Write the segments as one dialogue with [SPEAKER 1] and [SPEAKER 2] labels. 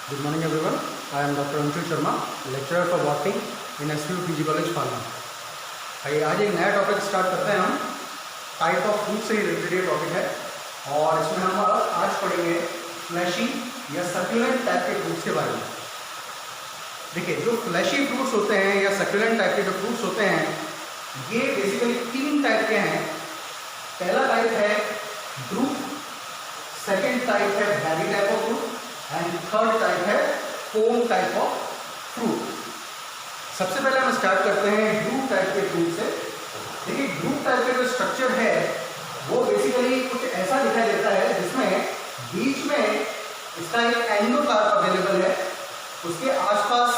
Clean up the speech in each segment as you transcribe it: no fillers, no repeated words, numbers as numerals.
[SPEAKER 1] Good morning everyone. I am Dr. Anshul Sharma, lecturer for botany in SPU PG College Phalna. आइए आज एक नया topic start करते हैं हम। टाइप ऑफ फ्रूट से रिलेटेड टॉपिक है और इसमें हम आज पढ़ेंगे फ्लैशी या सक्यूलेंट टाइप के फ्रूट्स के बारे में। देखिए, जो फ्लैशी फ्रूट्स होते हैं या सक्यूलेंट टाइप के जो फ्रूट्स होते हैं ये बेसिकली तीन टाइप के हैं। पहला टाइप है ड्रूप, सेकेंड टाइप है berry type of fruit and third type है कोन टाइप ऑफ फ्रूट। सबसे पहले हम स्टार्ट करते हैं ड्रूप टाइप के फ्रूट से। देखिए, ड्रूप टाइप का जो स्ट्रक्चर है वो बेसिकली कुछ ऐसा दिखाई देता है जिसमें बीच में इसका एक एंडोकार्प अवेलेबल है, उसके आसपास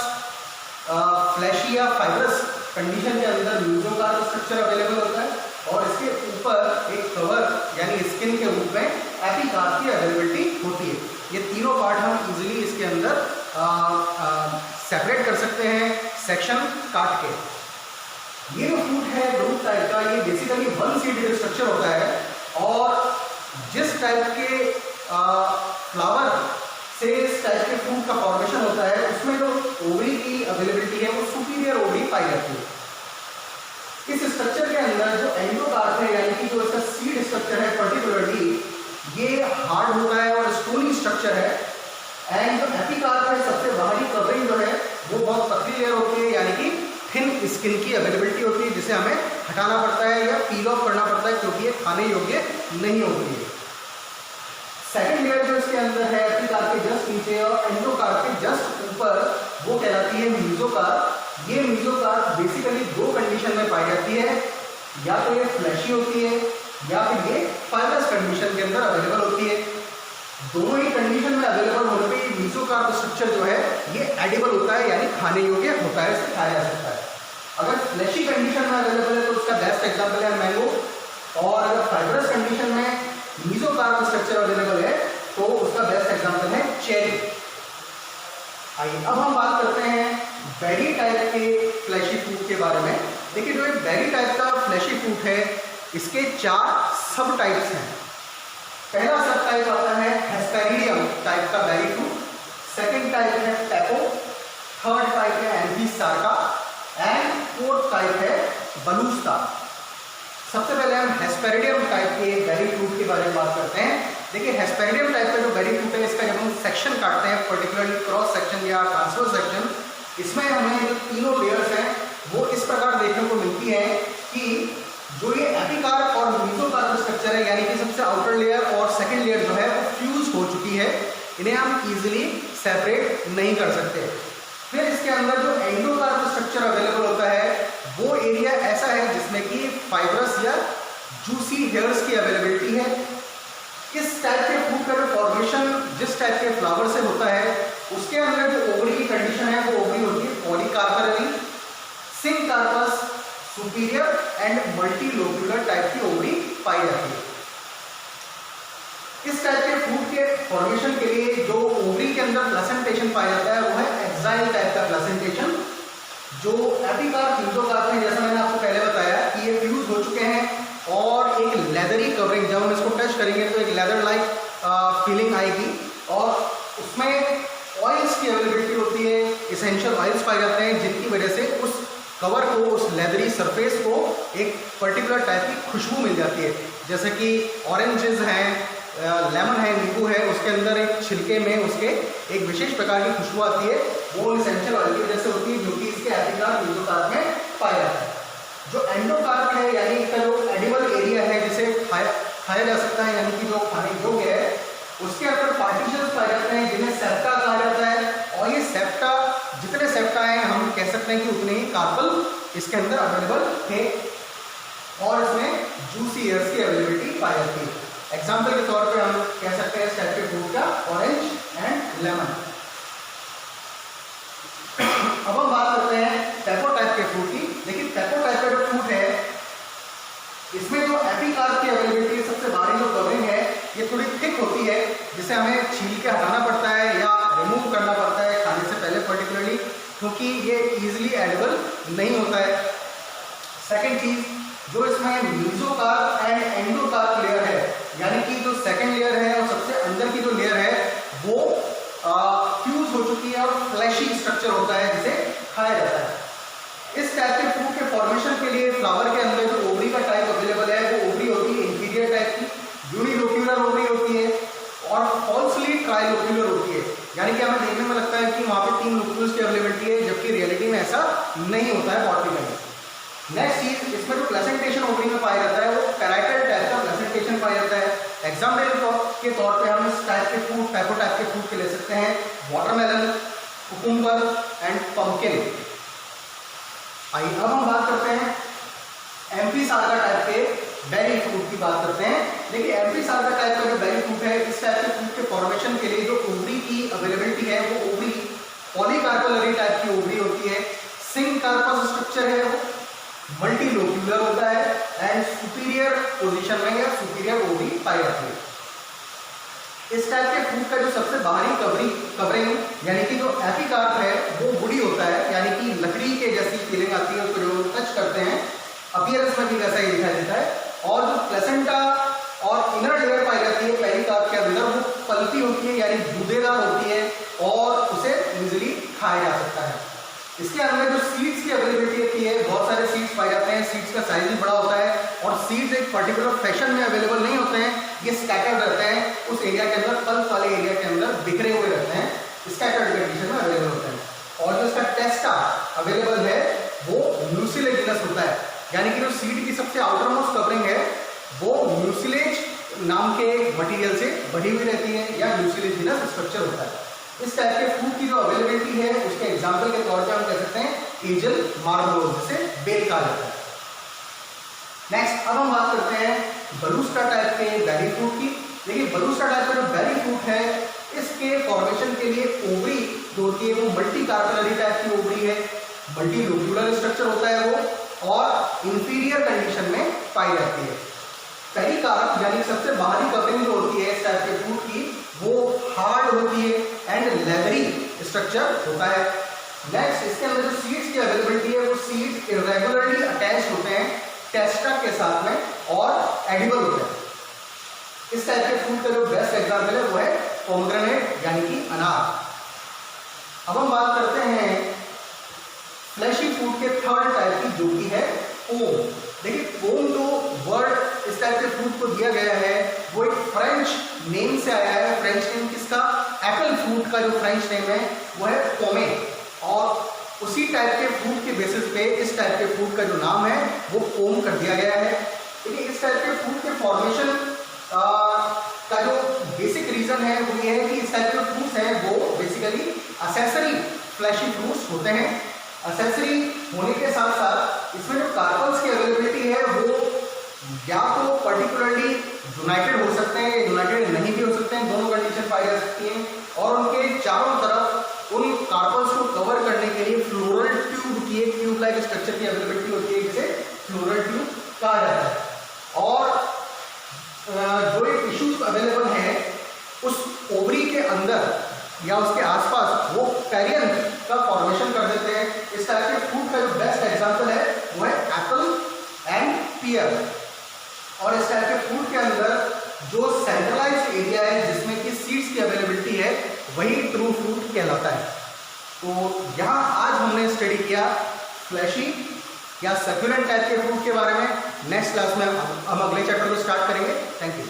[SPEAKER 1] फ्लैशी या फाइब्रस कंडीशन के अंदर म्यूजोकार्प स्ट्रक्चर अवेलेबल होता है और इसके ऊपर एक कवर यानी स्किन के रूप में एपिकार्प की अवेलेबिलिटी होती है। ये तीनों पार्ट हम इजीली इसके अंदर सेपरेट कर सकते हैं सेक्शन काट के। ये जो फ्रूट है ड्रूप टाइप का, ये बेसिकली वन सीडेड स्ट्रक्चर होता है और जिस टाइप के फ्लावर से इस टाइप के फ्रूट का फॉर्मेशन होता है उसमें जो ओवरी की अवेलेबिलिटी है वो सुपीरियर ओवरी पाई जाती है। इस स्ट्रक्चर के अंदर जो एंडोकार्प है यानी कि जो इसका सीड स्ट्रक्चर है पर्टिकुलरली ये हार्ड होता है और स्टोनी स्ट्रक्चर है एंड जो एपिकार्प है सबसे बाहरी कवरिंग जो है वो बहुत पतली लेयर होती है यानी कि थिन स्किन की अवेलेबिलिटी होती है जिसे हमें हटाना पड़ता है या पील ऑफ करना पड़ता है क्योंकि ये खाने योग्य नहीं होती है। सेकेंड लेयर जो इसके अंदर है एपिकार्प के जस्ट नीचे और एंडोकार्प के जस्ट ऊपर वो कहलाती है म्यूजोकार्प। ये म्यूजोकार्प बेसिकली दो कंडीशन में पाई जाती है, या तो ये फ्लैशी होती है या फिर ये फाइब्रस कंडीशन के अंदर अवेलेबल होती है। दोनों ही कंडीशन में अवेलेबल होने पे म्यूजोकार्प स्ट्रक्चर जो है ये एडिबल होता है यानी खाने योग्य होता है, इसे खाया जा सकता है। अगर फ्लैशी कंडीशन में अवेलेबल है तो उसका बेस्ट एग्जांपल है मैंगो और अगर फाइब्रस कंडीशन में म्यूजोकार्प स्ट्रक्चर अवेलेबल है तो उसका बेस्ट एग्जांपल है चेरी। आइए अब हम बात करते हैं बेरी टाइप के फ्लैशी फ्रूट के बारे में। देखिए, जो एक बेरी टाइप का फ्लैशी फ्रूट है इसके 4 सब टाइप्स हैं। पहला सब टाइप आता है हेस्पेरिडियम टाइप का बेरी फ्रूट, सेकंड टाइप है पेपो, थर्ड टाइप है एंथीसार्का एंड फोर्थ टाइप है बलूस्ता। सबसे पहले हम हेस्पेरिडियम टाइप के बेरी फ्रूट के बारे में बात करते हैं। देखिए, हेस्पेरिडियम टाइप का जो बेरी फ्रूट है इसका जब हम सेक्शन काटते हैं पर्टिकुलरली क्रॉस सेक्शन या ट्रांसवर्स सेक्शन, इसमें हमें जो तीनों लेयर्स हैं वो इस प्रकार देखने को मिलती है कि जो ये एपिकार्प और म्यूजोकार्प स्ट्रक्चर है यानी कि सबसे आउटर लेयर और सेकंड लेयर जो है वो फ्यूज हो चुकी है, इन्हें हम इजीली सेपरेट नहीं कर सकते। फिर इसके अंदर जो एंडोकार्प स्ट्रक्चर अवेलेबल होता है वो एरिया ऐसा है जिसमें कि फाइब्रस या जूसी हेयर्स की अवेलेबिलिटी है। इस टाइप के फ्रूट का जो फॉर्मेशन जिस टाइप के फ्लावर से होता है उसके अंदर जो ओवरी की कंडीशन है वो ओवरी होती है पॉलीकार्परली, सिंकार्पस, सुपीरियर एंड मल्टीलोब्यूलर टाइप की ओवरी पाई जाती है। इस टाइप के फ्रूट के फॉर्मेशन के लिए जो ओवरी के अंदर प्लेसेंटेशन पाया जाता है वो है एक्साइल टाइप का प्लेसेंटेशन। जो एपिकार्प म्यूजोकार्प है जैसा मैंने आपको पहले बताया कि ये फ्यूज हो चुके हैं और एक लेदरी कवरिंग, जब हम इसको टच करेंगे तो एक लेदर लाइक फीलिंग आएगी और उसमें ऑयल्स की अवेलेबिलिटी होती है, इसेंशियल ऑयल्स पाए जाते हैं जिनकी वजह से उस कवर को, उस लेदरी सरफेस को एक पर्टिकुलर टाइप की खुशबू मिल जाती है। जैसे कि ऑरेंजेस हैं, लेमन है, नींबू है, उसके अंदर एक छिलके में उसके एक विशेष प्रकार की खुशबू आती है, वो इसेंशियल ऑयल की वजह से होती है जो कि इसके एपिकार्प म्यूजोकार्प में पाया जाता है। जो एंडोकार्प है यानी इसका जो एडिबल एरिया है जिसे खाया जा सकता है यानी कि जो खाने योग्य है, उसके अंदर पार्टिशंस पाए जाते हैं जिन्हें सेप्टा कहा जाता है और ये सेप्टा, जितने सेप्टा हैं हम कह सकते हैं कि उतने ही कार्पल इसके अंदर अवेलेबल थे और इसमें जूसी एयर्स की अवेलेबिलिटी पाई जाती है। एग्जाम्पल के तौर पे हम कह सकते हैं इस टाइप के फ्रूट का ऑरेंज एंड लेमन। अब हम बात करते हैं पेपो टाइप के फ्रूट की। देखिए, पेपो टाइप का जो फ्रूट है इसमें जो एपिकार्प की अवेलेबिलिटी सबसे बाहरी जो कवरिंग है ये थोड़ी थिक होती है जिसे हमें छील के हटाना पड़ता है या रिमूव करना पड़ता है खाने से पहले पर्टिकुलरली, क्योंकि ये इजीली एडिबल नहीं होता है। सेकेंड चीज, जो इसमें म्यूजोकार्प एंड एंडोकार्प लेयर है यानी कि जो सेकेंड लेयर है और सबसे अंदर की जो लेयर है वो फ्यूज डिफ्यूज हो चुकी है और फ्लैशी स्ट्रक्चर होता है जिसे खाया जाता है। इस टाइप के फ्रूट के फॉर्मेशन के लिए फ्लावर के अंदर जो ओवरी का टाइप अवेलेबल है वो ओवरी होती है इंफीरियर टाइप की, यूनिलोक्यूलर ओवरी होती है और फॉल्सली ट्राइलोक्यूलर होती है, यानी कि हमें देखने में लगता है कि वहाँ पे 3 लोक्यूल्स की अवेलेबिलिटी है, जबकि रियलिटी में ऐसा नहीं होता है बॉटनी में। नेक्स्ट चीज, इसमें जो प्लेसेंटेशन ओवरी में पाया जाता है वो पैराइटल टाइप का प्लेसेंटेशन पाया जाता है। एग्जाम्पल के तौर पे हम इस टाइप के फ्रूट, पैपो टाइप के फ्रूट के ले सकते हैं, वाटरमेलन, कुकुम्बर एंड पंपकिन। आइए अब हम बात करते हैं एमपी सारका टाइप के बेरी फ्रूट की बात करते हैं। देखिए एमपी सारका टाइप का जो बेरी फ्रूट है, इस टाइप के फ्रूट के फॉर्मेशन के लिए जो ओवरी की अवेलेबिलिटी है वो ओवरी पॉलीकार्पेलरी टाइप की ओवरी होती है, सिंक कार्पस स्ट्रक्चर है, वो मल्टीलोक्यूलर होता है एंड सुपीरियर पोजीशन में या सुपीरियर ओवरी पाई जाती है। इस टाइप के फ्रूट का जो सबसे बाहरी कवरिंग यानी कि जो एपिकार्प है वो वुडी होता है, यानी कि लकड़ी के जैसी फीलिंग आती है, उसको जो टच करते हैं अपीयरेंस में भी वैसा ही दिखाई देता है। और जो प्लेसेंटा और इनर लेयर पाई जाती है पेरिकार्प के अंदर वो पल्पी होती है, यानी गूदेदार होती है और उसे इजीली खाया जा सकता है। इसके अंदर जो सीड्स की अवेलेबिलिटी होती है, बहुत सारे सीड्स पाए जाते हैं, सीड्स का साइज भी बड़ा होता है और सीड्स एक पर्टिकुलर फैशन में अवेलेबल नहीं होते हैं, ये स्कैटर्ड रहते हैं उस एरिया के अंदर, पल्प वाले एरिया के अंदर बिखरे हुए रहते हैं, स्कैटर्ड कंडीशन में अवेलेबल होते हैं। और जो इसका टेस्टा अवेलेबल है वो म्यूसिलेजिनस होता है, यानी कि जो सीड की सबसे आउटर मोस्ट कवरिंग है वो म्यूसिलेज नाम के मटेरियल से बनी हुई रहती है या म्यूसिलेजिनस स्ट्रक्चर होता है। इस टाइप के फ्रूट की जो अवेलेबिलिटी है उसके एग्जाम्पल के तौर पे हम कह सकते हैं एजल मार्बलोज, जिसे बेल कहा जाता है। नेक्स्ट अब हम बात करते हैं बलूस्टा टाइप के बेरी फ्रूट की। देखिए बलूस्टा टाइप का जो बेरी फ्रूट है इसके फॉर्मेशन के लिए ओवरी जो होती है वो मल्टी कार्पेलरी टाइप की ओवरी है, मल्टी लोक्यूलर स्ट्रक्चर होता है वो और इंफीरियर कंडीशन में पाई जाती है। पेरिकार्प यानी सबसे बाहरी कवरिंग जो होती है इस टाइप के फ्रूट की वो हार्ड होती है एंड लेदरी स्ट्रक्चर होता है। नेक्स्ट इसके अंदर जो सीड्स की अवेलेबिलिटी है वो सीड्स इरेगुलरली अटैच होते हैं टेस्टा के साथ में और एडिबल होते हैं। इस टाइप के फ्रूट का जो बेस्ट एग्जाम्पल है वो है पोमग्रेनेट यानी कि अनार। अब हम बात करते हैं फ्लैशी फ्रूट के थर्ड टाइप की जो कि है पोम। देखिए पोम जो वर्ड इस टाइप के फ्रूट को दिया गया है वो एक फ्रेंच नेम से आया है। फ्रेंच नेम किसका? एप्पल फ्रूट का जो फ्रेंच नेम है वो है पोमे, और उसी टाइप के फ्रूट के बेसिस पे इस टाइप के फ्रूट का जो नाम है वो पोम कर दिया गया है। देखिए इस टाइप के फ्रूट के फॉर्मेशन का जो बेसिक रीजन है वो ये है कि इस टाइप के फ्रूट्स हैं वो बेसिकली असेसरी फ्लैशी फ्रूट्स होते हैं। असेसरी होने के साथ साथ इसमें जो कार्पल्स की अवेलेबिलिटी है वो या तो पर्टिकुलरली यूनाइटेड हो सकते हैं, यूनाइटेड नहीं भी हो सकते हैं, दोनों कंडीशन पाई जा सकती हैं। और उनके चारों तरफ उन कार्पल्स को कवर करने के लिए फ्लोरल ट्यूब की एक ट्यूब लाइक स्ट्रक्चर की अवेलेबिलिटी होती है जिसे फ्लोरल ट्यूब कहा जाता है। और जो ये टिश्यूज अवेलेबल हैं उस ओवरी के अंदर या उसके आसपास वो पेरियन का फॉर्मेशन कर देते हैं। इस टाइप के फ्रूट का जो बेस्ट एग्जांपल है वो है एप्पल एंड पियर। और इस टाइप के फ्रूट के अंदर जो सेंट्रलाइज्ड एरिया है जिसमें कि सीड्स की अवेलेबिलिटी है वही ट्रू फ्रूट कहलाता है। तो यहाँ आज हमने स्टडी किया फ्लैशी या सक्यूलेंट टाइप के फ्रूट के बारे में। नेक्स्ट क्लास में हम अगले चैप्टर को स्टार्ट करेंगे। Thank you.